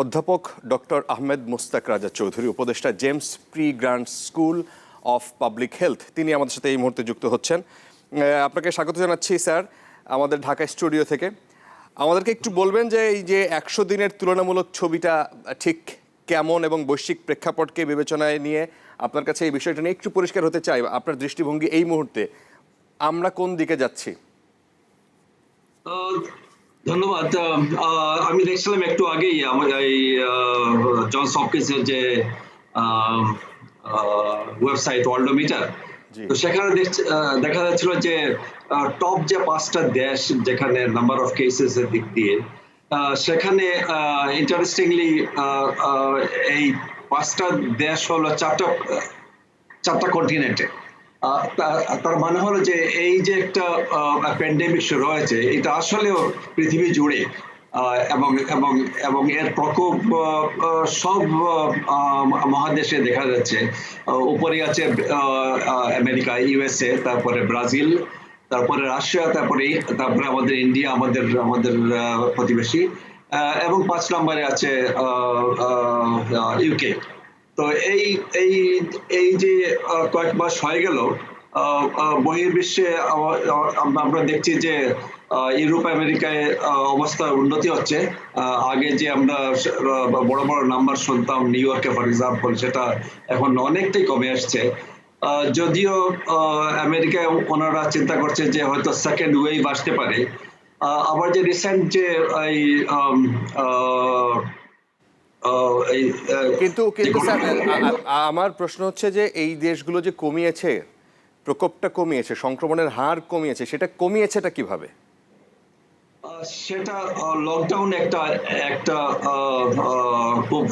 অধ্যাপক ডক্টর আহমেদ মুস্তাক রাজা চৌধুরী, উপদেষ্টা, James pre grant school of public health, তিনি আমাদের সাথে এই মুহূর্তে যুক্ত হচ্ছেন। আপনাকে স্বাগত জানাচ্ছি স্যার আমাদের ঢাকা স্টুডিও থেকে। আমাদেরকে একটু বলবেন যে এই যে 100 দিনের তুলনামূলক ছবিটা ঠিক কেমন এবং বৈশ্বিক প্রেক্ষাপটকে বিবেচনায় নিয়ে আপনার কাছে এই বিষয়টা নিয়ে একটু পরিষ্কার হতে চাই। আপনার দৃষ্টিভঙ্গি এই মুহূর্তে আমরা কোন দিকে যাচ্ছি? ধন্যবাদ। আমি দেখছিলাম একটু আগেই এই জনস হপকিন্সের যে ওয়েবসাইট ওয়ার্ল্ডোমিটার, তো সেখানে দেখা যাচ্ছিল যে টপ যে 5টা দেশ যেখানে নাম্বার অফ কেসেস এর দিক দিয়ে, সেখানে ইন্টারেস্টিংলি এই 5টা দেশ হলো চারটা কন্টিনেন্টে। তার মানে হলো যে এই যে একটা প্যান্ডেমিক শুরু হয়েছে, এটা আসলেও পৃথিবী জুড়ে, এবং এবং এবং এর প্রকোপ সব মহাদেশে দেখা যাচ্ছে। উপরে আছে আমেরিকা, ইউএসএ, তারপরে ব্রাজিল, তারপরে রাশিয়া, তারপরে আমাদের ইন্ডিয়া, আমাদের প্রতিবেশী, এবং 5 নম্বরে আছে ইউকে। তো এই এই এই যে কয়েক মাস হয়ে গেল, বহির্বিশ্বে আমরা দেখছি যে ইউরোপ আমেরিকায় অবস্থার উন্নতি হচ্ছে। আগে যে আমরা বড় বড় নাম্বার শুনতাম নিউ ইয়র্কে ফর এক্সাম্পল, সেটা এখন অনেকটাই কমে আসছে। যদিও আমেরিকায় ওনারা চিন্তা করছে যে হয়তো সেকেন্ড ওয়েভ আসতে পারে। আবার যে রিসেন্ট যে কিন্তু স্যার, আমার প্রশ্ন হচ্ছে যে এই দেশগুলো যে কমিয়েছে, প্রকোপটা কমিয়েছে, সংক্রমণের হার কমিয়েছে, সেটা কমিয়েছেটা কিভাবে? সেটা লকডাউন একটা একটা খুব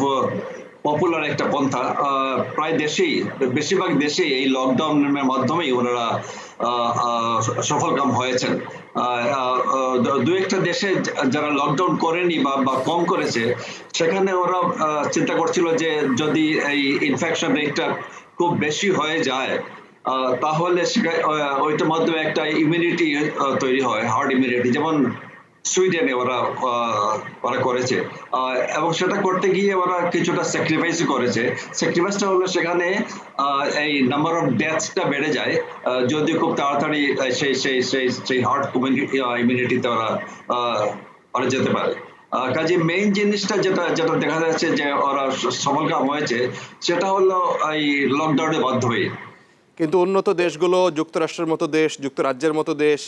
পপুলার একটা পন্থা। প্রায় বেশিরভাগ দেশেই এই লকডাউনের মাধ্যমেই ওনারা সফলকাম হয়েছেন। দু একটা দেশে যারা লকডাউন করেনি বা কম করেছে, সেখানে ওরা চিন্তা করছিল যে যদি এই ইনফেকশন রেটটা খুব বেশি হয়ে যায়, তাহলে ওইটার মাধ্যমে একটা ইমিউনিটি তৈরি হয়, হার্ড ইমিউনিটি, যেমন সুইডেনে ওরা করেছে। এবং সেটা করতে গিয়ে ওরা কিছুটা স্যাক্রিফাইস করেছে। স্যাক্রিফাইসটা হলো সেখানে এই নাম্বার অফ ডেথসটা বেড়ে যায়, যদি খুব তাড়াতাড়ি সেই হার্ড ইমিউনিটিতে ওরা যেতে পারে। কাজে মেইন জিনিসটা যেটা দেখা যাচ্ছে যে ওরা সফলকাম হয়েছে, সেটা হলো এই লকডাউনের মাধ্যমে। কিন্তু উন্নত দেশগুলো, যুক্তরাষ্ট্রের মতো দেশ, যুক্তরাজ্যের মতো দেশ,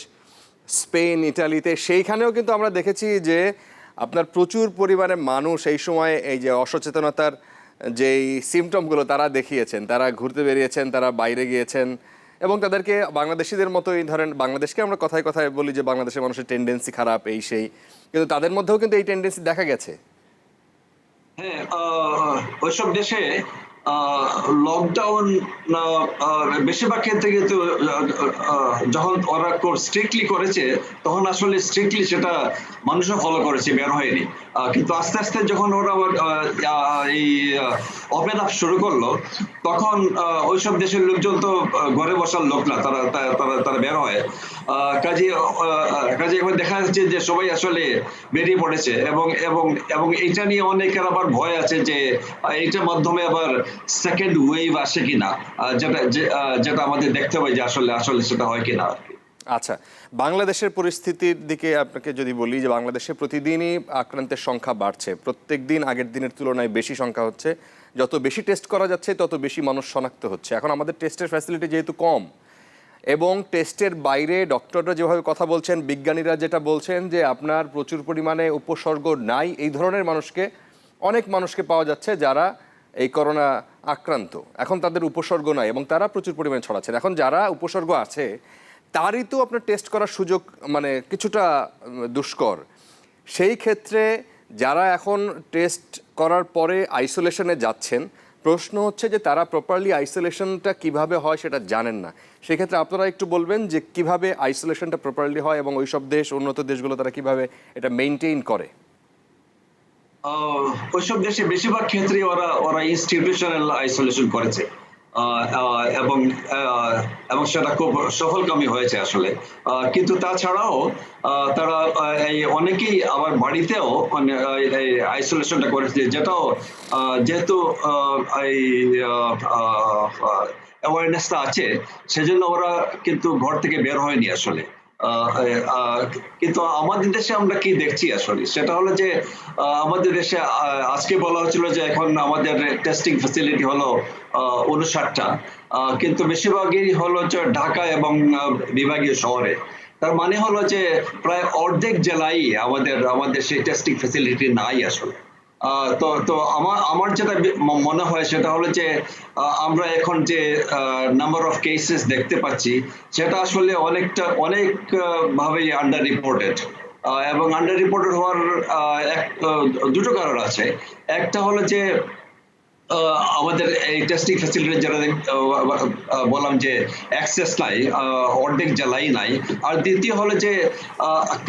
স্পেন, ইটালিতে, সেইখানেও কিন্তু আমরা দেখেছি যে আপনার প্রচুর পরিমাণে মানুষ এই সময় এই যে অসচেতনতার যেই সিমটমগুলো তারা দেখিয়েছেন, তারা ঘুরতে বেরিয়েছেন, তারা বাইরে গিয়েছেন, এবং তাদেরকে বাংলাদেশিদের মতোই, ধরেন বাংলাদেশকে আমরা কথায় কথায় বলি যে বাংলাদেশের মানুষের টেন্ডেন্সি খারাপ, এই সেই, কিন্তু তাদের মধ্যেও কিন্তু এই টেন্ডেন্সি দেখা গেছে। হ্যাঁ, ওইসব দেশে লকডাউন বেশিরভাগ ক্ষেত্রে কিন্তু যখন ওরা খুব স্ট্রিক্টলি করেছে, তখন আসলে স্ট্রিক্টলি সেটা মানুষও ফলো করেছে, বের হয়নি। কিন্তু আস্তে আস্তে যখন ওরা এই ওপেন আপ শুরু করলো, তখন ওইসব দেশের লোকজন তো ঘরে বসার লোক না, তারা বের হয়। কাজে এখন দেখা যাচ্ছে যে সবাই আসলে বেরিয়ে পড়েছে, এবং এবং এবং এটা নিয়ে অনেকের আবার ভয় আছে যে এইটার মাধ্যমে আবার সেকেন্ড ওয়েভ আসে কিনা, যেটা আমাদের দেখতে হবে যে আসলে সেটা হয় কিনা। আচ্ছা, বাংলাদেশের পরিস্থিতির দিকে আপনাকে যদি বলি, যে বাংলাদেশে প্রতিদিনই আক্রান্তের সংখ্যা বাড়ছে, প্রত্যেক দিন আগের দিনের তুলনায় বেশি সংখ্যা হচ্ছে, যত বেশি টেস্ট করা যাচ্ছে তত বেশি মানুষ শনাক্ত হচ্ছে। এখন আমাদের টেস্টের ফ্যাসিলিটি যেহেতু কম, এবং টেস্টের বাইরে ডক্টররা যেভাবে কথা বলছেন, বিজ্ঞানীরা যেটা বলছেন যে আপনার প্রচুর পরিমাণে উপসর্গ নাই, এই ধরনের অনেক মানুষকে পাওয়া যাচ্ছে যারা এই করোনা আক্রান্ত, এখন তাদের উপসর্গ নাই এবং তারা প্রচুর পরিমাণে ছড়াচ্ছেন। এখন যারা উপসর্গ আছে তারই তো আপনার টেস্ট করার সুযোগ মানে কিছুটা দুষ্কর। সেই ক্ষেত্রে যারা এখন টেস্ট করার পরে আইসোলেশনে যাচ্ছেন, প্রশ্ন হচ্ছে যে তারা প্রপারলি আইসোলেশনটা কিভাবে হয় সেটা জানেন না। সেক্ষেত্রে আপনারা একটু বলবেন যে কিভাবে আইসোলেশনটা প্রপারলি হয় এবং ওইসব দেশ, উন্নত দেশগুলো তারা কিভাবে এটা মেনটেইন করে। ওইসব দেশে বেশিরভাগ ক্ষেত্রে ওরা ইনস্টিটিউশনাল আইসোলেশন করেছে। এবং এবং সেটা খুব সফলকামী হয়েছে আসলে। কিন্তু তাছাড়াও তারা এই অনেকেই আবার বাড়িতেও মানে এই আইসোলেশনটা করেছে, যেটাও যেহেতু এই অ্যাওয়ারনেসটা আছে, সেজন্য ওরা কিন্তু ঘর থেকে বের হয়নি আসলে। কিন্তু আমাদের দেশে আমরা কি দেখছি আসলে, সেটা হলো যে আমাদের দেশে আজকে বলা হচ্ছিল যে এখন আমাদের টেস্টিং ফ্যাসিলিটি হলো 59টা, কিন্তু বেশিরভাগই হলো যে ঢাকা এবং বিভাগীয় শহরে। তার মানে হলো যে প্রায় অর্ধেক জেলায় আমাদের আমাদের সেই টেস্টিং ফ্যাসিলিটি নাই আসলে। তো তো আমার আমার যেটা মনে হয় সেটা হলো যে আমরা এখন যে নাম্বার অফ কেসেস দেখতে পাচ্ছি, সেটা আসলে অনেক ভাবেই আন্ডার রিপোর্টেড। এবং আন্ডার রিপোর্টেড হওয়ার দুটো কারণ আছে। একটা হলো যে আমাদের এই টেস্টিং ফ্যাসিলিটি যারা বললাম যে অ্যাক্সেস নাই, অর্ধেক জেলাই নাই। আর দ্বিতীয় হলো যে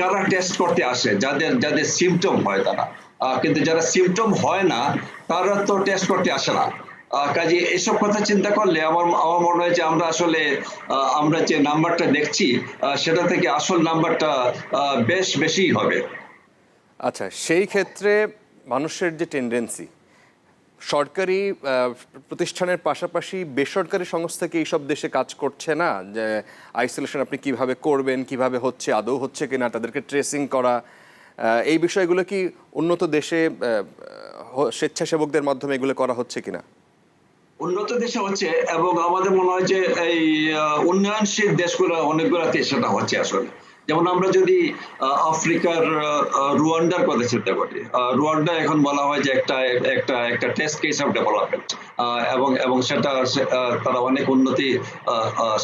কারা টেস্ট করতে আসে, যাদের যাদের সিমটম হয় তারা, কিন্তু যারা সিমটম হয় না তারা তো টেস্ট করতে আসে না। কাজে এসব কথা চিন্তা করলে আমার আমার মনে হয় যে আমরা আসলে আমরা যে নাম্বারটা দেখছি সেটা থেকে আসল নাম্বারটা বেশ বেশি হবে। আচ্ছা, সেই ক্ষেত্রে মানুষের যে টেন্ডেন্সি, সরকারি প্রতিষ্ঠানের পাশাপাশি বেসরকারি সংস্থা কি এইসব দেশে কাজ করছে না, যে আইসোলেশন আপনি কিভাবে করবেন, কিভাবে হচ্ছে, আদৌ হচ্ছে কিনা, তাদেরকে ট্রেসিং করা, এই বিষয়গুলো কি উন্নত দেশে স্বেচ্ছাসেবকদের মাধ্যমে এগুলো করা হচ্ছে কিনা? উন্নত দেশে হচ্ছে, এবং আমাদের মনে হয় যে এই উন্নয়নশীল দেশগুলো অনেকগুলোতে সেটা হচ্ছে আসলে। যেমন আমরা যদি আফ্রিকার রুয়ান্ডার কথা চিন্তা করি, রুয়ান্ডা এখন বলা হয় যে একটা একটা একটা টেস্ট কেস অফ ডেভেলপমেন্ট, এবং এবং সেটা তারা অনেক উন্নতি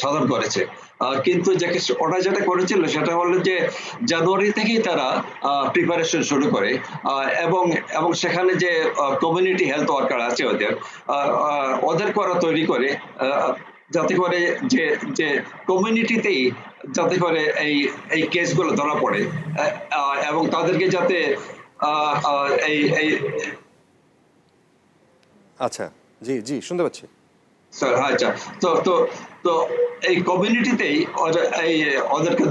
সাধন করেছে। কিন্তু ওরা যেটা করেছিল সেটা হলো যে জানুয়ারি থেকেই তারা প্রিপারেশন শুরু করে, এবং এবং সেখানে যে কমিউনিটি হেলথ ওয়ার্কার আছে ওদের ওদের করা তৈরি করে, যাতে করে যে যে কমিউনিটিতেই যাতে করে এই এই কেসগুলো ধরা পড়ে, এবং তাদেরকে যাতে এই এই আচ্ছা, জি জি, শুনতে পাচ্ছি। স্যার, আচ্ছা। তো তো তো এই কমিউনিটিতেই এই ওদেরকে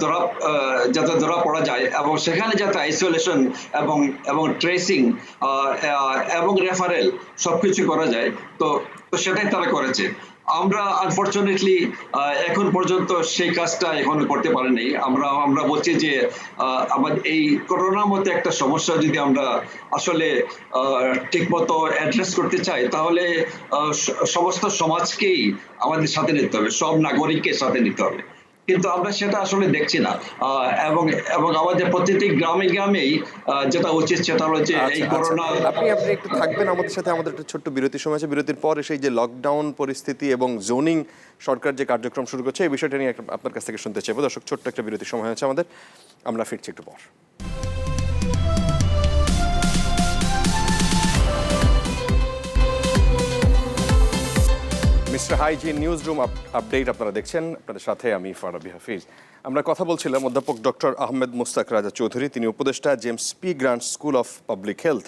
যাতে ধরা পড়া যায়, এবং সেখানে যাতে আইসোলেশন এবং এবং ট্রেসিং এবং রেফারেল সবকিছু করা যায়। তো তো সেটাই তারা করেছে। আমরা আনফরচুনেটলি এখন পর্যন্ত সেই কাজটা এখনো করতে পারিনি। আমরা আমরা বলছি যে আমাদের এই করোনার মতো একটা সমস্যা যদি আমরা আসলে ঠিকমতো অ্যাড্রেস করতে চাই, তাহলে সমস্ত সমাজকেই আমাদের সাথে নিতে হবে, সব নাগরিককে সাথে নিতে হবে। কিন্তু আমরা সেটা আসলে দেখছি না। এবং এবং আমাদের প্রতিটি গ্রামে গ্রামেই যেটা উচিত সেটা হলো যে এই করোনা। আপনি আপনি একটু থাকবেন আমাদের সাথে, আমাদের একটা ছোট্ট বিরতির সময় আছে। বিরতির পর সেই যে লকডাউন পরিস্থিতি এবং জোনিং সরকার যে কার্যক্রম শুরু করছে, এই বিষয়টা নিয়ে আপনার কাছ থেকে শুনতে চাইবো। দর্শক, ছোট্ট একটা বিরতির সময় আছে আমাদের, আমরা ফিরছি একটু পর। Mister hygiene news room update আপনারা দেখছেন, আপনাদের সাথে আমি ফারাবি হাফিজ। আমরা কথা বলছিলাম অধ্যাপক ডক্টর আহমেদ মুস্তাক রাজা চৌধুরী, তিনি উপদেষ্টা, James P grant school of public health.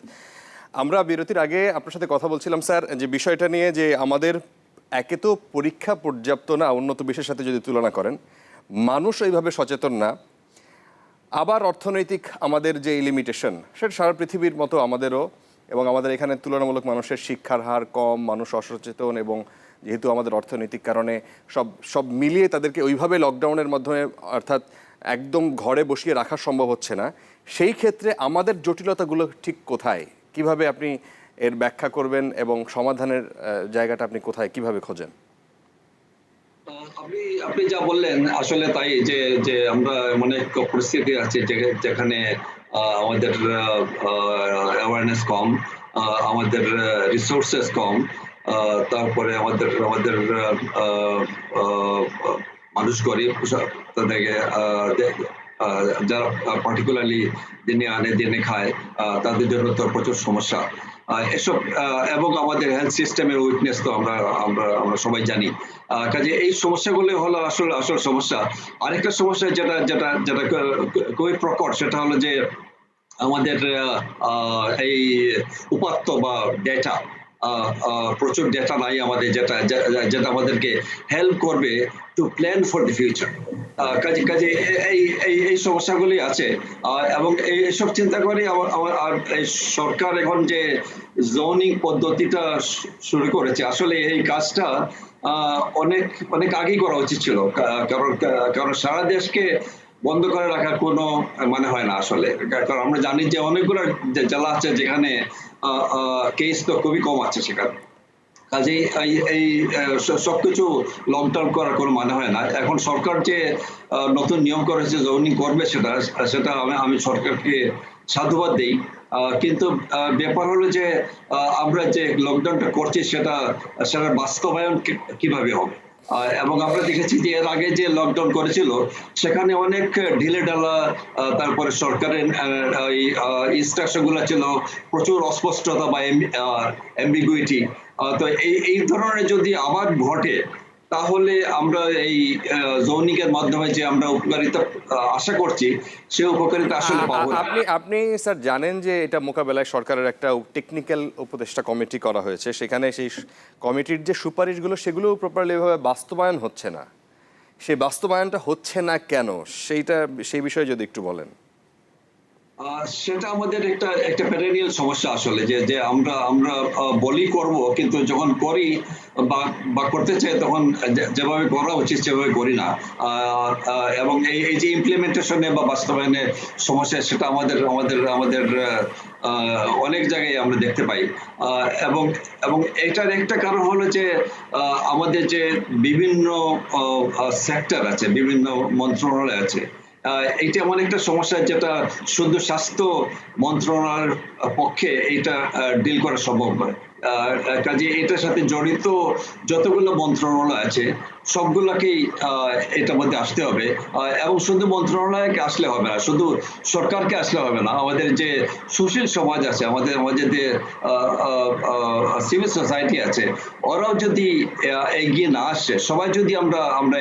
আমরা বিরতির আগে আপনার সাথে কথা বলছিলাম স্যার, যে বিষয়টা নিয়ে যে আমাদের একে তো পরীক্ষা পর্যাপ্ত না, উন্নত বিশ্বের সাথে যদি তুলনা করেন, মানুষ এইভাবে সচেতন না, আবার অর্থনৈতিক আমাদের যে লিমিটেশন, সেটা সারা পৃথিবীর মতো আমাদেরও, এবং আমাদের এখানে তুলনামূলক মানুষের শিক্ষার হার কম, মানুষ অসচেতন, এবং যেহেতু আমাদের অর্থনৈতিক কারণে সব মিলিয়ে তাদেরকে ওইভাবে লকডাউনের মাধ্যমে, অর্থাৎ একদম ঘরে বসিয়ে রাখা সম্ভব হচ্ছে না। সেই ক্ষেত্রে আমাদের জটিলতাগুলো ঠিক কোথায়, কিভাবে আপনি এর ব্যাখ্যা করবেন, এবং সমাধানের জায়গাটা আপনি কোথায় কিভাবে খোঁজেন? আপনি আপনি যা বললেন আসলে তাই, যে যে আমরা অনেক পরিস্থিতি আছে যেখানে আমাদের অ্যাওয়ারনেস কম, আমাদের রিসোর্সেস কম, তারপরে আমাদের আমাদের মানুষ গরিব, তাদেরকে যারা পার্টিকুলারলি দিনে আনে দিনে খায়, তাদের জন্য তো প্রচুর সমস্যা এসব, এবং আমাদের হেলথ সিস্টেমের উইকনেস তো আমরা আমরা আমরা সবাই জানি। কাজে এই সমস্যাগুলো হলো আসল আসল সমস্যা। আরেকটা সমস্যা যেটা যেটা যেটা খুবই প্রকট, সেটা হলো যে আমাদের এই উপাত্ত বা ডেটা, প্রচুর ডেটা নাই আমাদের, যেটা আমাদেরকে হেল্প করবে to plan for the future. কাজে কাজে এই এই এই সমস্যাগুলি আছে, এবং এইসব চিন্তা করে আর এই সরকার এখন যে জোনিং পদ্ধতিটা শুরু করেছে, আসলে এই কাজটা অনেক অনেক আগেই করা উচিত ছিল, কারণ সারা দেশকে বন্ধ করে রাখার কোনো মানে হয় না আসলে, কারণ আমরা জানি যে অনেকগুলো জেলা আছে যেখানে কেস তো খুবই কম আছে সেখানে। কাজে এই সবকিছু লং টার্ম করার কোনো মানে হয় না। এখন সরকার যে নতুন নিয়ম করেছে জোনিং করবে, সেটা আমি সরকারকে সাধুবাদ দিই। কিন্তু ব্যাপার হলো যে আমরা যে লকডাউনটা করছি সেটা বাস্তবায়ন কিভাবে হবে। এবং আমরা দেখেছি যে এর আগে যে লকডাউন করেছিল সেখানে অনেক ঢিলে ঢালা, তারপরে সরকারের ইনস্ট্রাকশন গুলো ছিল প্রচুর অস্পষ্টতা বা অ্যাম্বিগুইটি। তো এই ধরনের যদি আবার ঘটে, তাহলে আমরা এই জোনিং এর মাধ্যমে যে আমরা উপকারিতা আশা করছি, সে উপকারিতা আসলে পাবো না। আপনি স্যার জানেন যে এটা মোকাবেলায় সরকারের একটা টেকনিক্যাল উপদেষ্টা কমিটি করা হয়েছে, সেখানে সেই কমিটির যে সুপারিশগুলো সেগুলো প্রপারলি ভাবে বাস্তবায়ন হচ্ছে না। সেই বাস্তবায়নটা হচ্ছে না কেন, সেই বিষয়ে যদি একটু বলেন। সেটা আমাদের একটা পেরেনিয়াল সমস্যা আসলে, যে আমরা বলি করব, কিন্তু যখন করি বা করতে চাই তখন যেভাবে করা উচিত সেভাবে করি না। এবং এই যে ইমপ্লিমেন্টেশনে বা বাস্তবায়নের সমস্যা, সেটা আমাদের অনেক জায়গায় আমরা দেখতে পাই। এবং এটার একটা কারণ হলো যে আমাদের যে বিভিন্ন সেক্টর আছে, বিভিন্ন মন্ত্রণালয় আছে, এইটা এমন একটা সমস্যা যেটা শুধু স্বাস্থ্য মন্ত্রণালয়ের পক্ষে এটা ডিল করা সম্ভব নয়। কাজে এটার সাথে জড়িত যতগুলো মন্ত্রণালয় আছে সবগুলোকেই এটার মধ্যে আসতে হবে, এবং শুধু মন্ত্রণালয়কে আসলে হবে না, শুধু সরকারকে আসলে হবে না, আমাদের যে সুশীল সমাজ আছে, আমাদের যে সিভিল সোসাইটি আছে, ওরাও যদি এগিয়ে না আসে, সবাই যদি আমরা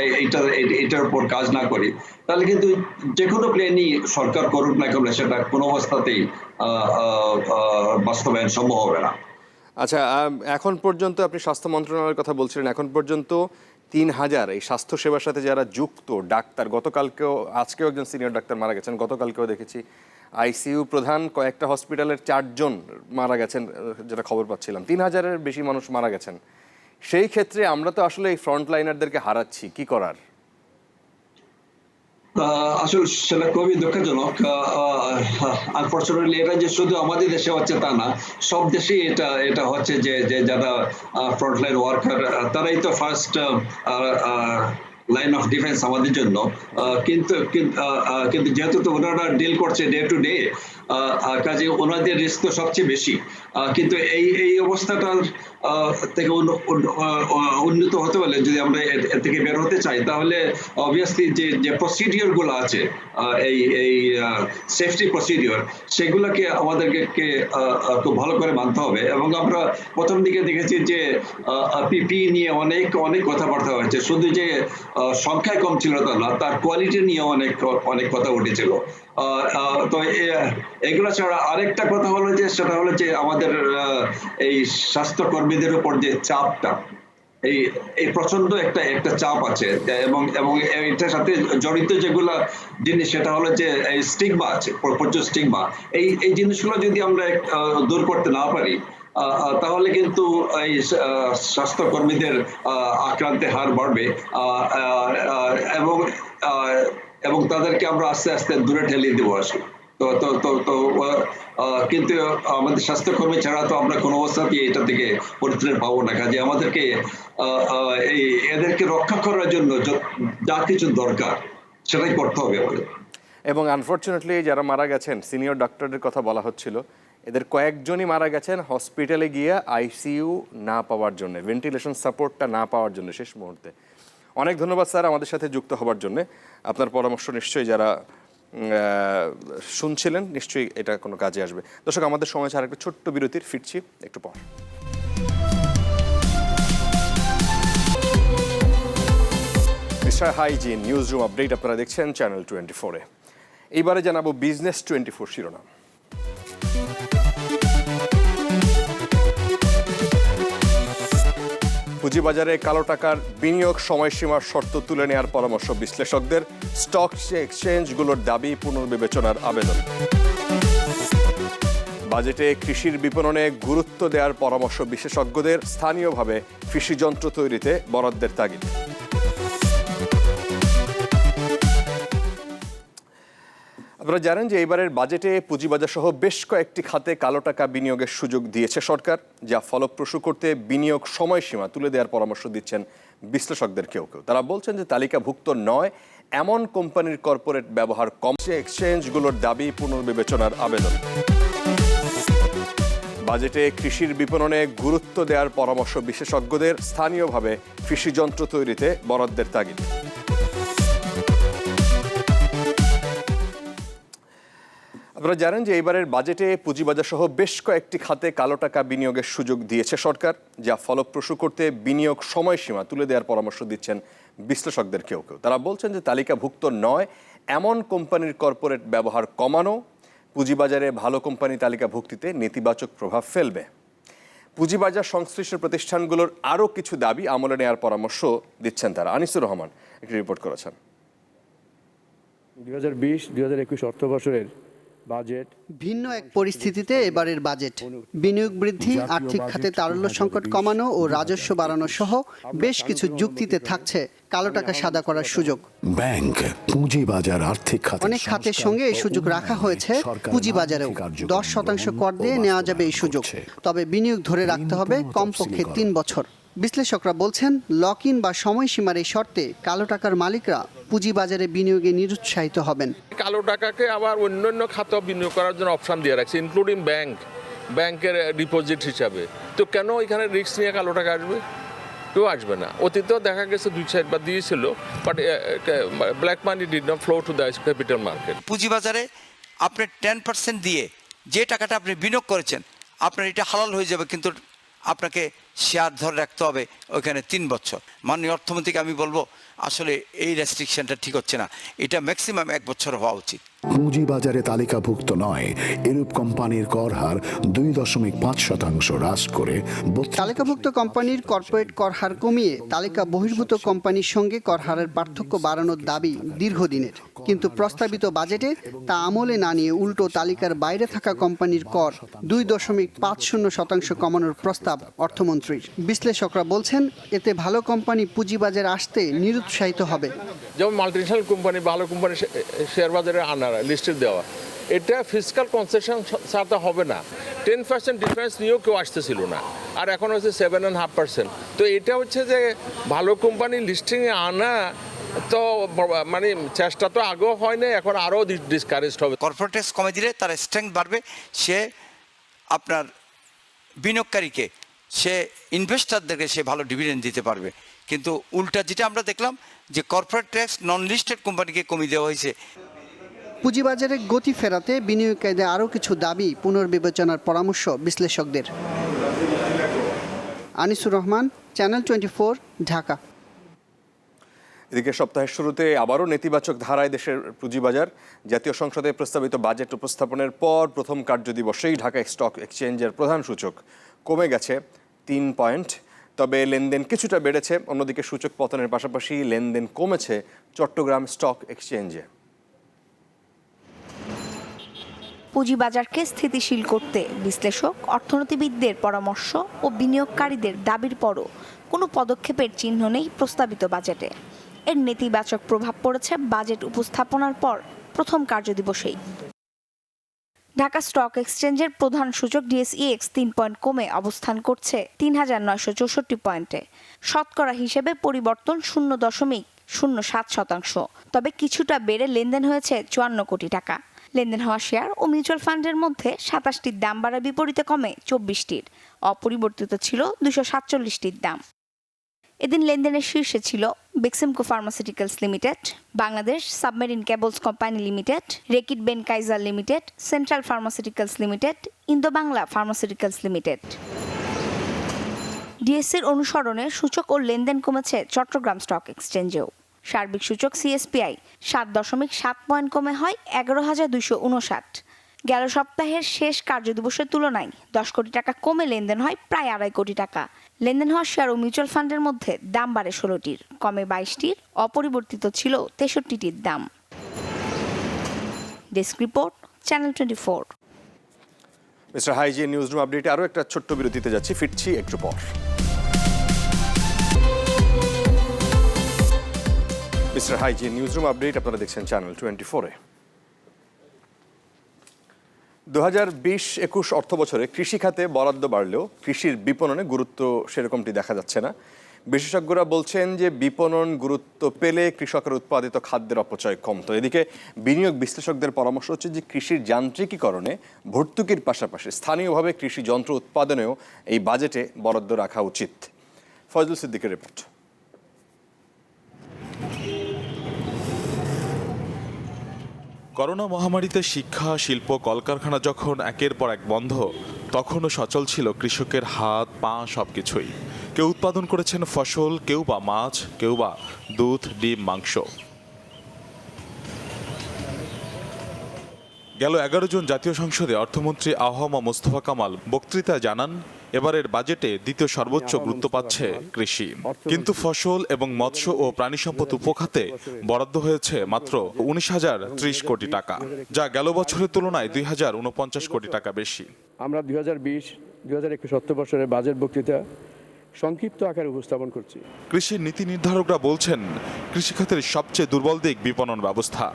এটার উপর কাজ না করি, তাহলে কিন্তু যে কোনো প্ল্যানই সরকার করুক না কেন, সেটা কোনো অবস্থাতেই বাস্তবায়ন সম্ভব হবে না। আচ্ছা, এখন পর্যন্ত আপনি স্বাস্থ্য মন্ত্রণালয়ের কথা বলছিলেন, এখন পর্যন্ত 3000 এই স্বাস্থ্য সেবার সাথে যারা যুক্ত ডাক্তার, গতকালকেও আজকেও একজন সিনিয়র ডাক্তার মারা গেছেন, গতকালকেও দেখেছি আইসিইউ প্রধান কয়েকটা হসপিটালের 4 জন মারা গেছেন, যেটা খবর পাচ্ছিলাম। 3000-এর বেশি মানুষ মারা গেছেন। সেই ক্ষেত্রে আমরা তো আসলে এই ফ্রন্ট লাইনারদেরকে হারাচ্ছি, কি করার? আসলে সেটা খুবই দুঃখজনক। আনফরচুনেটলি এটা যে শুধু আমাদের দেশে হচ্ছে তা না, সব দেশেই এটা হচ্ছে যে যারা ফ্রন্টলাইন ওয়ার্কার, তারাই তো ফার্স্ট লাইন অফ ডিফেন্স আমাদের জন্য। কিন্তু যেহেতু তো ওনারা ডিল করছে ডে টু ডে, কাজে ওনাদের রিস্ক তো সবচেয়ে বেশি। কিন্তু এই অবস্থাটার থেকে উন্নত হতে হলে, যদি আমরা এর থেকে বের হতে চাই, তাহলে অবভিয়াসলি যে প্রসিডিওর গুলো আছে, এই সেফটি প্রসিডিওর, সেগুলোকে আমাদেরকে খুব ভালো করে মানতে হবে। এবং আমরা প্রথম দিকে দেখেছি যে পিপি নিয়ে অনেক কথাবার্তা হয়েছে, শুধু যে সংখ্যায় কম ছিল তা না, তার কোয়ালিটি নিয়ে অনেক কথা উঠেছিল। তো এগুলো ছাড়া আরেকটা কথা হলো যে, সেটা হলো যে আমাদের এই স্বাস্থ্য কর্মীদের উপর যে চাপটা, এই প্রচন্ড একটা চাপ আছে, এবং এটার সাথে জড়িত যেগুলা জিনিস, সেটা হলো যে এই স্টিগমা আছে, প্রচুর স্টিগমা। এই জিনিসগুলো যদি আমরা দূর করতে না পারি, তাহলে কিন্তু এই স্বাস্থ্য কর্মীদের আক্রান্তের হার বাড়বে, এবং তাদেরকে আমরা আস্তে আস্তে দূরে ঠেলিয়ে দেবো আসলে। তো কিন্তু আমাদের স্বাস্থ্যকর্মী ছাড়া তো আমরা কোনো অবস্থাতেই এটা থেকে পরিত্রাণ পাবো না। কাজে আমাদেরকে এদেরকে রক্ষা করার জন্য যা কিছু দরকার সেটাই করতে হবে আমাদের। এবং আনফরচুনেটলি যারা মারা গেছেন, সিনিয়র ডক্টরদের কথা বলা হচ্ছিল, এদের কয়েকজনই মারা গেছেন হসপিটালে গিয়ে আইসিইউ না পাওয়ার জন্য, ভেন্টিলেশন সাপোর্টটা না পাওয়ার জন্য শেষ মুহূর্তে। অনেক ধন্যবাদ স্যার আমাদের সাথে যুক্ত হবার জন্য। আপনার পরামর্শ নিশ্চয়ই যারা শুনছিলেন নিশ্চয়ই এটা কোনো কাজে আসবে। দর্শক, আমাদের সময় ছাড়া একটা ছোট্ট বিরতির, ফিরছি একটু পর। Mister hygiene news room update আপনারা দেখছেন চ্যানেল 24-এ। এইবারে জানাবো বিজনেস 24 শিরোনাম। পুঁজিবাজারে কালো টাকার বিনিয়োগ সময়সীমার শর্ত তুলে নেওয়ার পরামর্শ বিশ্লেষকদের। স্টক এক্সচেঞ্জগুলোর দাবি পুনর্বিবেচনার আবেদন। বাজেটে কৃষির বিপণনে গুরুত্ব দেওয়ার পরামর্শ বিশেষজ্ঞদের। স্থানীয়ভাবে কৃষি যন্ত্র তৈরিতে বরাদ্দের তাগিদ। আপনারা জানেন যে এবারের বাজেটে পুঁজিবাজার সহ বেশ কয়েকটি খাতে কালো টাকা বিনিয়োগের সুযোগ দিয়েছে সরকার, যা ফলপ্রসূ করতে বিনিয়োগ সময়সীমা তুলে দেওয়ার পরামর্শ দিচ্ছেন বিশ্লেষকদের কেউ কেউ। তারা বলছেন যে তালিকাভুক্ত নয় এমন কোম্পানির কর্পোরেট ব্যবহার কমছে। এক্সচেঞ্জগুলোর দাবি পুনর্বিবেচনার আবেদন। বাজেটে কৃষির বিপণনে গুরুত্ব দেওয়ার পরামর্শ বিশেষজ্ঞদের। স্থানীয়ভাবে কৃষি যন্ত্র তৈরিতে বরাদ্দের তাগিদ। আপনারা জানেন যে এবারের বাজেটে পুঁজিবাজার সহ বেশ কয়েকটি খাতে কালো টাকা বিনিয়োগের সুযোগ দিয়েছে সরকার, যা ফলপ্রসূ করতে বিনিয়োগ সময়সীমা তুলে দেওয়ার পরামর্শ দিচ্ছেন বিশ্লেষকদের কেউ কেউ। তারা বলছেন যে তালিকাভুক্ত নয় এমন কোম্পানির কর্পোরেট ব্যবহার কমানো পুঁজিবাজারে ভালো কোম্পানি তালিকাভুক্তিতে নেতিবাচক প্রভাব ফেলবে। পুঁজিবাজার সংশ্লিষ্ট প্রতিষ্ঠানগুলোর আরও কিছু দাবি আমলে নেওয়ার পরামর্শ দিচ্ছেন তারা। আনিসুর রহমান একটি রিপোর্ট করেছেন। 2020-2021 অর্থবছরের বাজেট ভিন্ন এক পরিস্থিতিতে এবারের বাজেট বিনিয়োগ বৃদ্ধি, আর্থিক খাতে তারল্য সংকট কমানো ও রাজস্ব বাড়ানো সহ বেশ কিছু যুক্তিতে থাকছে কালো টাকা সাদা করার সুযোগ। ব্যাংক, পুঁজিবাজার, আর্থিক খাতে অনেক খাতের সঙ্গে এই সুযোগ রাখা হয়েছে। পুঁজিবাজারেও 10% কর দিয়ে নেওয়া যাবে এই সুযোগ, তবে বিনিয়োগ ধরে রাখতে হবে কমপক্ষে 3 বছর। বিশ্লেষকরা বলছেন লক ইন বা সময়সীমার এই শর্তে কালো টাকার মালিকরা পুঁজিবাজারে বিনিয়োগে নিরুৎসাহিত হবেন। কালো টাকাকে আবার অন্যান্য খাতে বিনিয়োগ করার জন্য অপশন দিয়ে রাখছে, ইনক্লুডিং ব্যাংকের ডিপোজিট হিসাবে। তো কেন এখানে রিস্ক নিয়ে কালো টাকা আসবে? কেউ আসবে না। অতীতেও দেখা গেছে 2-4বার দিয়েছিল, but black money did not flow to the capital market. পুঁজিবাজারে আপনি 10% দিয়ে যে টাকাটা আপনি বিনিয়োগ করেছেন আপনার এটা হালাল হয়ে যাবে, কিন্তু আপনাকে শেয়ার ধরে রাখতে হবে ওইখানে 3 বছর। মাননীয় অর্থমন্ত্রীকে আমি বলবো আসলে এই রেস্ট্রিকশনটা ঠিক হচ্ছে না, এটা ম্যাক্সিমাম 1 বছর হওয়া উচিত। পুঁজিবাজারে তালিকাভুক্ত নয় এরূপ কোম্পানির কর হার 2.5% হ্রাস করে তালিকাভুক্ত কোম্পানির কর্পোরেট কর হার কমিয়ে তালিকা বহির্ভূত কোম্পানির সঙ্গে কর হারের পার্থক্য বাড়ানোর দাবি দীর্ঘদিনের, কিন্তু প্রস্তাবিত বাজেটে তা আমলে না নিয়ে উল্টো তালিকার বাইরে থাকা কোম্পানির কর 2.50% কমানোর প্রস্তাব অর্থমন্ত্রীর। বিশ্লেষকরা বলছেন এতে ভালো কোম্পানি পুঁজিবাজারে আসতে নিরুৎসাহিত হবে। যেমন মাল্টিনেশনাল কোম্পানি, ভালো কোম্পানি শেয়ার বাজারে আনা, লিস্টে দেওয়া, এটা ফিসকাল কনসেশন সাথে হবে না। 10% ডিফারেন্স নিয়েও কেউ আসতেছিল না, আর এখন হচ্ছে 7.5%। তো এটা হচ্ছে যে ভালো কোম্পানি লিস্টিংয়ে আনা, তো মানে চেষ্টা তো আগেও হয় না, এখন আরও ডিসকারেজড হবে। কর্পোরেট ট্যাক্স কমে দিলে তার স্ট্রেংথ বাড়বে, সে আপনার বিনিয়োগকারীকে, সে ইনভেস্টারদেরকে সে ভালো ডিভিডেন্ড দিতে পারবে। কিন্তু উল্টা যেটা আমরা দেখলাম যে কর্পোরেট ট্যাক্স নন লিস্টেড কোম্পানিকে কমিয়ে দেওয়া হয়েছে। পুঁজিবাজারে গতি ফেরাতে বিনিয়োগকারীদের আরও কিছু দাবি পুনর্বিবেচনার পরামর্শ বিশ্লেষকদের। আনিসুর রহমান, চ্যানেল 24, ঢাকা। এদিকে সপ্তাহের শুরুতে আবারও নেতিবাচক ধারায় দেশের পুঁজিবাজার। জাতীয় সংসদে প্রস্তাবিত বাজেট উপস্থাপনের পর প্রথম কার্যদিবসেই ঢাকা স্টক এক্সচেঞ্জের প্রধান সূচক কমে গেছে 3 পয়েন্ট, তবে লেনদেন কিছুটা বেড়েছে। অন্যদিকে সূচক পতনের পাশাপাশি লেনদেন কমেছে চট্টগ্রাম স্টক এক্সচেঞ্জে। পুঁজিবাজারকে স্থিতিশীল করতে বিশ্লেষক, অর্থনীতিবিদদের পরামর্শ ও বিনিয়োগকারীদের দাবির পরও কোনো পদক্ষেপের চিহ্ন নেই প্রস্তাবিত বাজেটে। এর নেতিবাচক প্রভাব পড়েছে বাজেট উপস্থাপনার পর প্রথম কার্যদিবসেই। ঢাকা স্টক এক্সচেঞ্জের প্রধান সূচক ডিএসইএক্স 3 পয়েন্ট কমে অবস্থান করছে ৩,৯৬৪ পয়েন্টে। শতকরা হিসেবে পরিবর্তন 0.07%, তবে কিছুটা বেড়ে লেনদেন হয়েছে 54 কোটি টাকা। লেনদেন হওয়া শেয়ার ও মিউচুয়াল ফান্ডের মধ্যে 27টির দাম বাড়ার বিপরীতে কমে 24টির। অপরিবর্তিত ছিল 247টির দাম। এদিন লেনদেনের শীর্ষে ছিল Beximco pharmaceuticals limited, Bangladesh submarine cables company limited, Reckitt Benckiser limited, central pharmaceuticals limited, Indo Bangla pharmaceuticals limited. ডিএসসির অনুসরণে সূচক ও লেনদেন কমেছে চট্টগ্রাম স্টক এক্সচেঞ্জেও। সার্বিক সূচক সিএসপিআই 7.7 পয়েন্ট কমে হয় 11,259। গেল সপ্তাহের শেষ কার্যদিবসের তুলনায় 10 কোটি টাকা কমে লেনদেন হয় প্রায় 2.5 কোটি টাকা। লেনদেন হওয়া শেয়ার ও মিউচুয়াল ফান্ডের মধ্যে দাম বাড়ে 16টির, কমে 22টির, অপরিবর্তিত ছিল 63টির দাম। Desk report, channel 24। মিস্টার হাইজি নিউজরুম আপডেটে আরও একটা ছোট্ট বিরতিতে যাচ্ছি, ফিরছি একটু পর। মিস্টার হাইজি নিউজরুম আপডেট আপনারা দেখছেন চ্যানেল 24-এ। 2020-21 অর্থ বছরে কৃষি খাতে বরাদ্দ বাড়লেও কৃষির বিপণনে গুরুত্ব সেরকমটি দেখা যাচ্ছে না। বিশেষজ্ঞরা বলছেন যে বিপণন গুরুত্ব পেলে কৃষকের উৎপাদিত খাদ্যের অপচয় কমতো। এদিকে বিনিয়োগ বিশ্লেষকদের পরামর্শ হচ্ছে যে কৃষির যান্ত্রিকীকরণে ভর্তুকির পাশাপাশি স্থানীয়ভাবে কৃষি যন্ত্র উৎপাদনেও এই বাজেটে বরাদ্দ রাখা উচিত। ফজলুল সিদ্দিকের রিপোর্ট। করোনা মহামারীতে শিক্ষা, শিল্প, কলকারখানা যখন একের পর এক বন্ধ, তখনও সচল ছিল কৃষকের হাত পা সবকিছুই। কেউ উৎপাদন করেছেন ফসল, কেউ বা মাছ, কেউ বা দুধ, ডিম, মাংস। গেল 11 জুন জাতীয় সংসদে অর্থমন্ত্রী আহম মোস্তফা কামাল বক্তৃতায় জানান, এবারের বাজেটে দ্বিতীয় সর্বোচ্চ গুরুত্ব পাচ্ছে কৃষি। কিন্তু ফসল এবং মৎস্য ও প্রাণী সম্পদ উপখাতে বরাদ্দ হয়েছে মাত্র 19,030 কোটি টাকা, যা গেল বছরের তুলনায় 2,049 কোটি টাকা বেশি। আমরা 2020-2021 অর্থ বছরের বাজেট বক্তৃতা সংক্ষিপ্ত আকারে উপস্থাপন করছি। কৃষির নীতি নির্ধারকরা বলছেন, কৃষিখাতের সবচেয়ে দুর্বল দিক বিপণন ব্যবস্থা,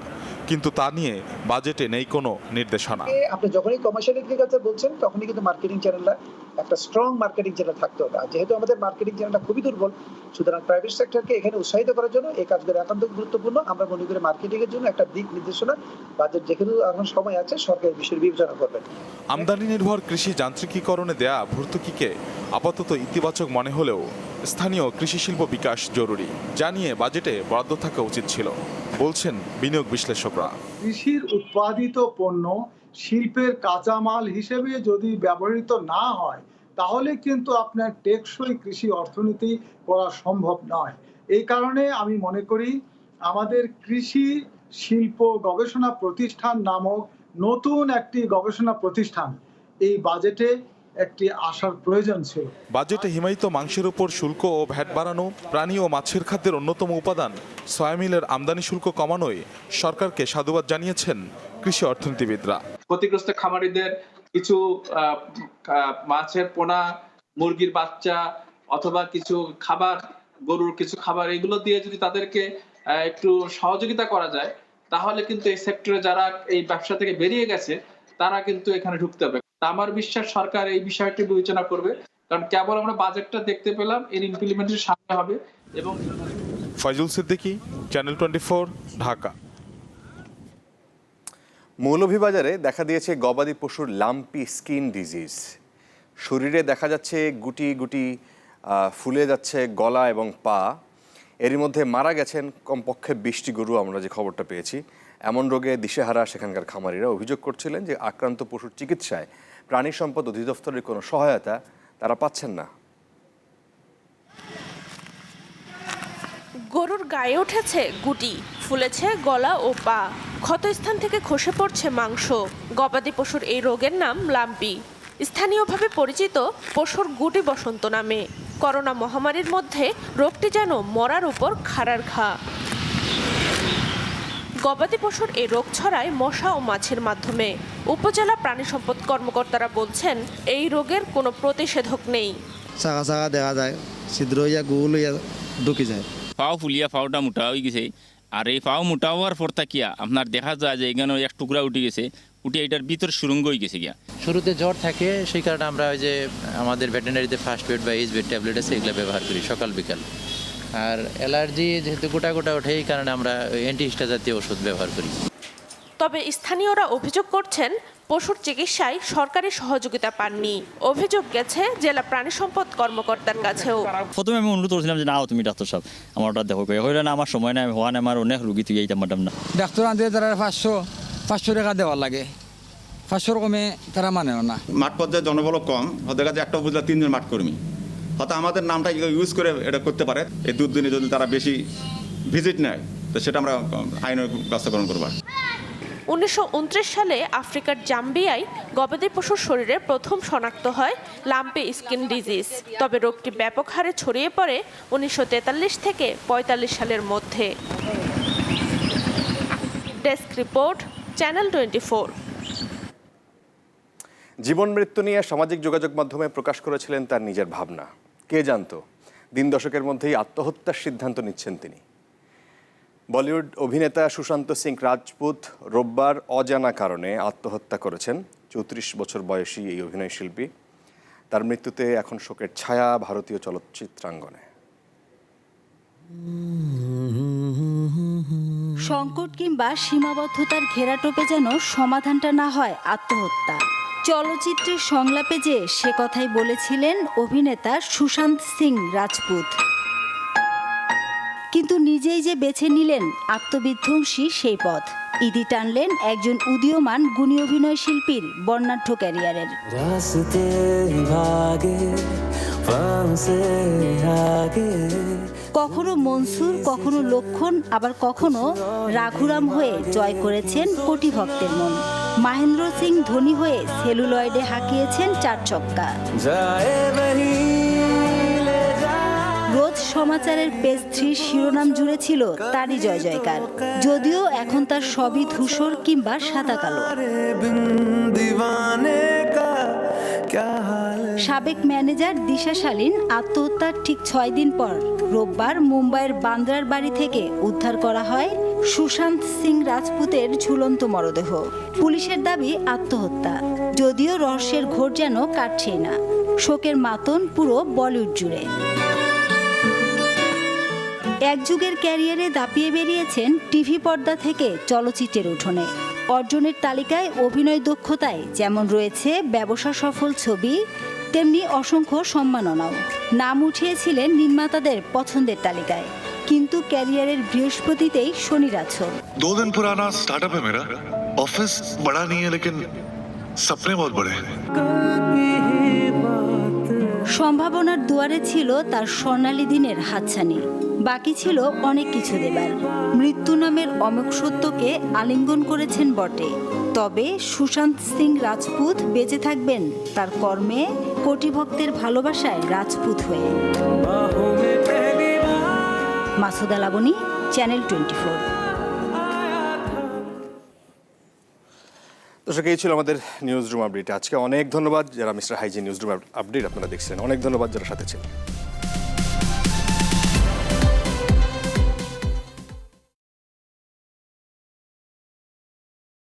কিন্তু তা নিয়ে বাজেটে নেই কোনো নির্দেশনা। আপনি যখনই কমার্শিয়াল এগ্রিকালচার বলছেন তখনই কিন্তু মার্কেটিং চ্যানেলটা একটা স্ট্রং মার্কেটিং চ্যানেল থাকতে হবে। আর যেহেতু আমাদের মার্কেটিং চ্যানেলটা খুবই দুর্বল, সুতরাং প্রাইভেট সেক্টরকে এখানে উৎসাহিত করার জন্য এই কাজগুলো একান্ত গুরুত্বপূর্ণ। আমরা মনে করি মার্কেটিং এর জন্য একটা দিক নির্দেশনা বাজেট যেখানে এখন সময় আছে সরকার বিষয় বিবেচনা করবেন। আমদানি নির্ভর কৃষি যান্ত্রিকীকরণে দেয়া ভর্তুকিকে আপাতত ইতিবাচক মনে হলেও স্থানীয় কৃষি শিল্প বিকাশ জরুরি, যা নিয়ে বাজেটে বরাদ্দ থাকা উচিত ছিল, বলছেন বিনিয়োগ বিশ্লেষকরা। কৃষির উৎপাদিত পণ্য শিল্পের কাঁচামাল হিসেবে যদি ব্যবহৃত না হয় তাহলে কিন্তু আপনার টেকসই কৃষি অর্থনীতি করা সম্ভব নয়। এই কারণে আমি মনে করি আমাদের কৃষি শিল্প গবেষণা প্রতিষ্ঠান নামক নতুন একটি গবেষণা প্রতিষ্ঠান এই বাজেটে একটি আসার প্রয়োজন ছিল। বাজেটে হিমায়িত মাংসের উপর শুল্ক ও ভ্যাট বাড়ানো, প্রাণী ও মাছের খাদ্যের অন্যতম উপাদান সয়াবিনের আমদানি শুল্ক কমানোয় সরকারকে সাধুবাদ জানিয়েছেন কৃষি অর্থনীতিবিদরা। ক্ষতিগ্রস্ত খামারিদের কিছু মাছের পোনা, মুরগির বাচ্চা অথবা কিছু খাবার, গরুর কিছু খাবার, এগুলো দিয়ে যদি তাদেরকে একটু সহযোগিতা করা যায় তাহলে কিন্তু এই সেক্টরে যারা এই ব্যবসা থেকে বেরিয়ে গেছে তারা কিন্তু এখানে ঢুকতে হবে। আমার বিশ্বাস সরকার এই বিষয়টি বিবেচনা করবে, কারণ কেবল আমরা বাজেটটা দেখতে পেলাম, এর ইমপ্লিমেন্টেশন সামনে হবে। এবং ফয়জুল সিদ্দিকী, চ্যানেল 24, ঢাকা। মৌলভীবাজারে দেখা দিয়েছে গবাদি পশুর লাম্পি স্কিন ডিজিজ। শরীরে দেখা যাচ্ছে গুটি গুটি ফুলে যাচ্ছে গলা এবং পা। এরই মধ্যে মারা গেছেন কমপক্ষে 20টি গরু, আমরা যে খবরটা পেয়েছি। এমন রোগে দিশেহারা সেখানকার খামারিরা অভিযোগ করছিলেন যে আক্রান্ত পশুর চিকিৎসায় প্রাণী সম্পদ অধিদপ্তরের কোনো সহায়তা তারা পাচ্ছেন না। গরুর গায়ে উঠেছে গুটি, ফুলেছে গলা ও পা, ক্ষতস্থান থেকে খসে পড়ছে মাংস। গবাদি পশুর এই রোগের নাম লাম্পি, স্থানীয়ভাবে পরিচিত পশুর গুটি বসন্ত নামে। করোনা মহামারীর মধ্যে রোগটি যেন মরার উপর খাড়ার ঘা। গবাদি পশুর এই রোগ ছড়ায় মশা ও মাছের মাধ্যমে। উপজেলা প্রাণী সম্পদ কর্মকর্তারা বলছেন এই রোগের কোনো প্রতিষেধক নেই। চাকা চাকা দেখা যায়, ছিদ্র হইয়া গোল হইয়া ঢুকে যায়। পাও ফুলিয়া পাওটা মোটা হয়ে গেছে, আর এই পাও মোটা হওয়ার পর তাকিয়া আপনার দেখা যায় যে এখানে এক টুকরা উঠে গেছে, উঠে এটার ভিতর সুরঙ্গ হয়ে গেছে গিয়া। শুরুতে জ্বর থাকে, সেই কারণে আমরা ওই যে আমাদের ভেটেরিনারিতে ফার্স্ট এড বা এইচবেড ট্যাবলেট আছে, এগুলো ব্যবহার করি সকাল বিকাল। আর অ্যালার্জি যেহেতু গোটা গোটা ওঠে, এই কারণে আমরা অ্যান্টিহিস্টা জাতীয় ওষুধ ব্যবহার করি। তবে স্থানীয়রা অভিযোগ করছেন পশুর চিকিৎসায় সরকারি সহযোগিতা পাননি। অভিযোগ গেছে জেলা প্রাণী সম্পদ কর্মকর্তার কাছেও। প্রথমে আমি অনুরোধ করেছিলাম যে নাও তুমি ডাক্তার সাহেব আমার ওটা দেখো, হইলে না আমার সময় নাই, হওয়া আমার অনেক রুগী তুই এইটা ম্যাডাম না। ডাক্তার আনতে তারা 500 টাকা দেওয়া লাগে, 500 কমে তারা মানেও না। মাঠ পর্যায়ে জনবল কম, ওদের কাছে একটা বুঝলে 3 জন মাঠ কর্মী, হয়তো আমাদের নামটা ইউজ করে এটা করতে পারে। এই 2 দিনে যদি তারা বেশি ভিজিট নেয় তো সেটা আমরা আইনের ব্যবস্থা গ্রহণ করবো। 1929 সালে আফ্রিকার জাম্বিয়ায় গবাদি পশুর শরীরে প্রথম শনাক্ত হয় লাম্পি স্কিন ডিজিজ। তবে রোগটি ব্যাপক হারে ছড়িয়ে পড়ে 1943 থেকে 45 সালের মধ্যে। Desk report, channel 24। জীবন মৃত্যু নিয়ে সামাজিক যোগাযোগ মাধ্যমে প্রকাশ করেছিলেন তার নিজের ভাবনা। কে জানতো দিন দশকের মধ্যেই আত্মহত্যার সিদ্ধান্ত নিচ্ছেন তিনি। বলিউড অভিনেতা সুশান্ত সিং রাজপুত রোববার অজানা কারণে আত্মহত্যা করেছেন। 34 বছর বয়সী এই অভিনয় শিল্পী। তার মৃত্যুতে এখন শোকের ছায়া ভারতীয় চলচ্চিত্রাঙ্গনে। সংকট কিংবা সীমাবদ্ধতার ঘেরাটোপে যেন সমাধানটা না হয় আত্মহত্যা। চলচ্চিত্রের সংলাপে যে সে কথাই বলেছিলেন অভিনেতা সুশান্ত সিং রাজপুত। কিন্তু নিজেই যে বেছে নিলেন আত্মবিধ্বংসী সেই পথ। ইতি টানলেন একজন উদীয়মান গুণী অভিনয় শিল্পীর বর্ণাঢ্য ক্যারিয়ারের। কখনো মনসুর, কখনো লক্ষণ, আবার কখনো রাঘুরাম হয়ে জয় করেছেন কোটি ভক্তের মন। মহেন্দ্র সিং ধোনি হয়ে সেলুলয়েডে হাঁকিয়েছেন 4 ছক্কা। রোজ সমাচারের পেজ 3 শিরোনাম জুড়ে ছিল তারই জয় জয়কার। যদিও এখন তার সবই ধূসর কিংবা সাদা কালো। সাবেক ম্যানেজার দিশা শালীন আত্মহত্যার ঠিক 6 দিন পর রোববার মুম্বাইয়ের বান্দ্রার বাড়ি থেকে উদ্ধার করা হয় সুশান্ত সিং রাজপুতের ঝুলন্ত মরদেহ। পুলিশের দাবি আত্মহত্যা, যদিও রহস্যের ঘোর যেন কাটছেই না। শোকের মাতন পুরো বলিউড জুড়ে। এক যুগের ক্যারিয়ারে দাপিয়ে বেরিয়েছেন টিভি পর্দা থেকে চলচ্চিত্রের উঠোনে। অর্জনের তালিকায় অভিনয় দক্ষতায় যেমন রয়েছে ব্যবসা সফল ছবি, তেমনি অসংখ্য সম্মাননাও। নাম উঠিয়েছিলেন নির্মাতাদের পছন্দের তালিকায়, কিন্তু ক্যারিয়ারের বৃহস্পতিতেই শনির আছর। 2 दिन पुराना स्टार्टअप है मेरा। ऑफिस बड़ा नहीं है लेकिन सपने बहुत बड़े हैं। সম্ভাবনার দুয়ারে ছিল তার স্বর্ণালী দিনের হাতছানি, বাকি ছিল অনেক কিছু দেবার। মৃত্যু নামের অমোঘ সত্যকে আলিঙ্গন করেছেন বটে, তবে সুশান্ত সিং রাজপুত বেঁচে থাকবেন তার কর্মে, কোটি ভক্তের ভালোবাসায় রাজপুত হয়ে। মাসুদা লাবনী, চ্যানেল 24। দর্শক, এই ছিল আমাদের নিউজ রুম আপডেট। আজকে অনেক ধন্যবাদ যারা মিস্টার হাইজি নিউজ রুম আপডেট আপনারা দেখছিলেন। অনেক ধন্যবাদ যারা সাথে ছিলেন।